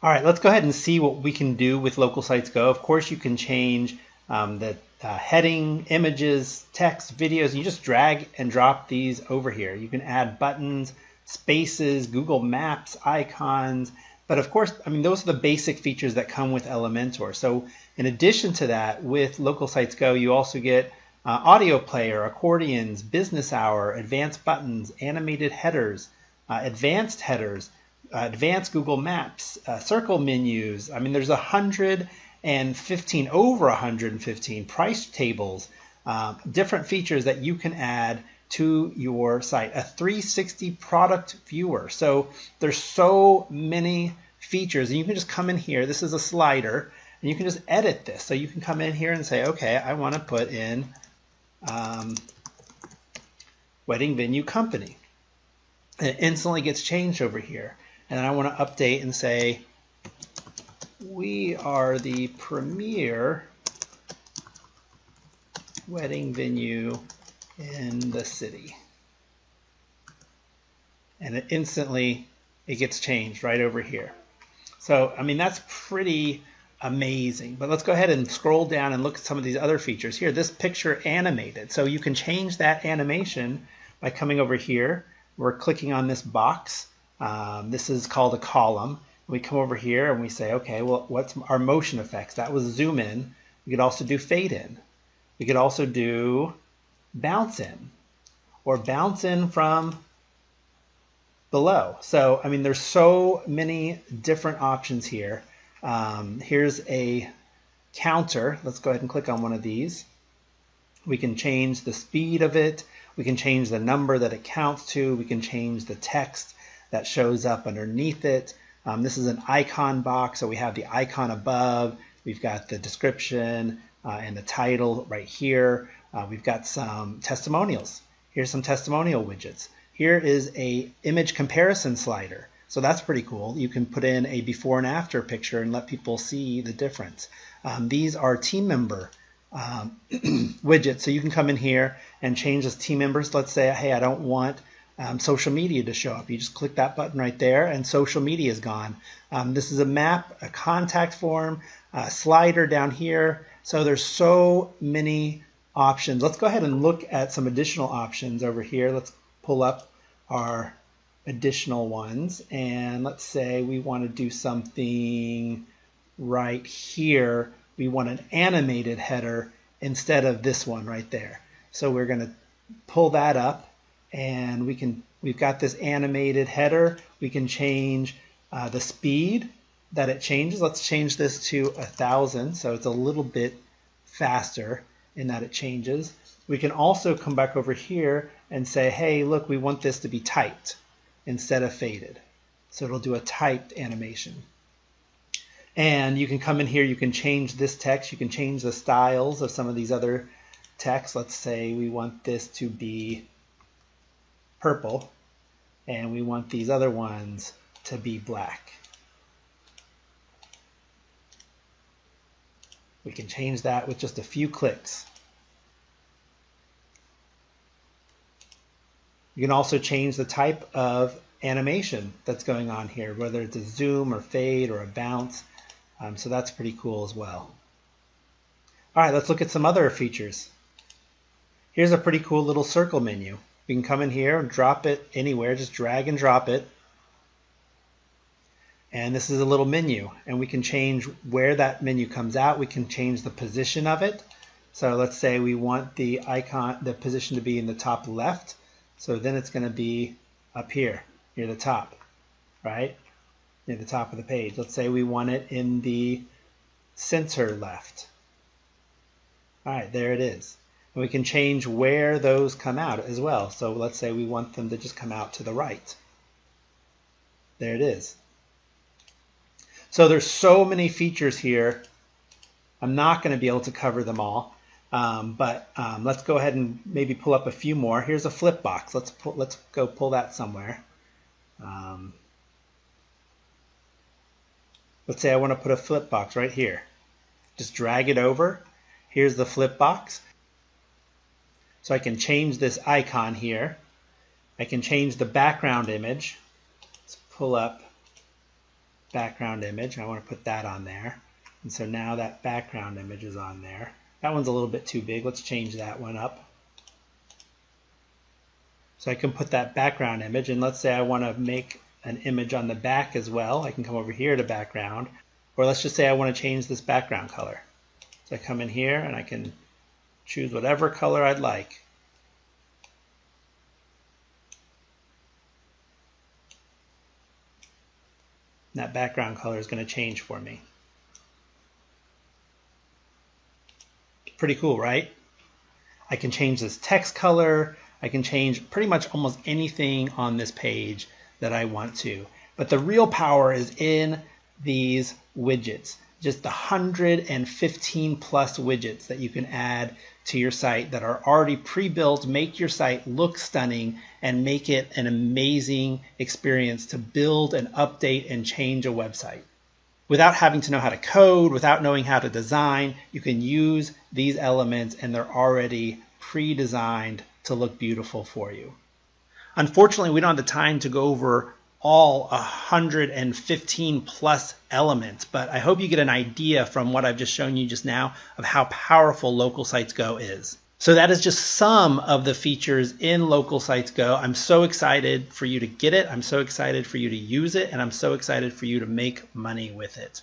All right, let's go ahead and see what we can do with Local Sites Go. Of course, you can change the heading, images, text, videos. You just drag and drop these over here. You can add buttons, spaces, Google Maps, icons. But of course, I mean, those are the basic features that come with Elementor. So in addition to that, with Local Sites Go, you also get audio player, accordions, business hour, advanced buttons, animated headers, advanced headers, advanced Google Maps, circle menus. I mean, there's 115, over 115 price tables, different features that you can add to your site. A 360 product viewer. So there's so many features, and you can just come in here. This is a slider, and you can just edit this. So you can come in here and say, okay, I want to put in wedding venue company. And it instantly gets changed over here. And then I want to update and say, we are the premier wedding venue in the city. And it instantly, it gets changed right over here. So, I mean, that's pretty amazing. But let's go ahead and scroll down and look at some of these other features. Here, this picture animated. So you can change that animation by coming over here. We're clicking on this box. This is called a column. We come over here and we say, okay, well, what's our motion effects? That was zoom in. We could also do fade in. We could also do bounce in, or bounce in from below. So, I mean, there's so many different options here. Here's a counter. Let's go ahead and click on one of these. We can change the speed of it. We can change the number that it counts to. We can change the text that shows up underneath it. This is an icon box, so we have the icon above. We've got the description and the title right here. We've got some testimonials. Here's some testimonial widgets. Here is a image comparison slider. So that's pretty cool. You can put in a before and after picture and let people see the difference. These are team member widgets. So you can come in here and change as team members. Let's say, hey, I don't want social media to show up. You just click that button right there and social media is gone. This is a map, a contact form, a slider down here. So there's so many options. Let's go ahead and look at some additional options over here. Let's pull up our additional ones, and let's say we want to do something right here. We want an animated header instead of this one right there. So we're going to pull that up, and we've got this animated header. We can change the speed that it changes. Let's change this to 1,000, so it's a little bit faster in that it changes. We can also come back over here and say, hey, look, we want this to be typed instead of faded. So it'll do a typed animation. And you can come in here, you can change this text, you can change the styles of some of these other texts. Let's say we want this to be purple, and we want these other ones to be black. We can change that with just a few clicks. You can also change the type of animation that's going on here, whether it's a zoom or fade or a bounce. So that's pretty cool as well. All right, let's look at some other features. Here's a pretty cool little circle menu. You can come in here and drop it anywhere, just drag and drop it. And this is a little menu, and we can change where that menu comes out. We can change the position of it. So let's say we want the icon, the position to be in the top left. So then it's going to be up here near the top, right? Near the top of the page. Let's say we want it in the center left. All right, there it is. And we can change where those come out as well. So let's say we want them to just come out to the right. There it is. So there's so many features here. I'm not going to be able to cover them all. But let's go ahead and maybe pull up a few more. Here's a flip box. Let's go pull that somewhere. Let's say I want to put a flip box right here. Just drag it over. Here's the flip box. So I can change this icon here. I can change the background image. Let's pull up background image. I want to put that on there. And so now that background image is on there. That one's a little bit too big. Let's change that one up. So I can put that background image, and let's say I want to make an image on the back as well. I can come over here to background, or let's just say I want to change this background color. So I come in here and I can choose whatever color I'd like. And that background color is going to change for me. Pretty cool, right? I can change this text color. I can change pretty much almost anything on this page that I want to. But the real power is in these widgets. Just the 115 plus widgets that you can add to your site that are already pre-built, make your site look stunning and make it an amazing experience to build and update and change a website. Without having to know how to code, without knowing how to design, you can use these elements and they're already pre-designed to look beautiful for you. Unfortunately, we don't have the time to go over all 115 plus elements, but I hope you get an idea from what I've just shown you just now of how powerful LocalSitesGo is. So that is just some of the features in LocalSitesGo. I'm so excited for you to get it. I'm so excited for you to use it, and I'm so excited for you to make money with it.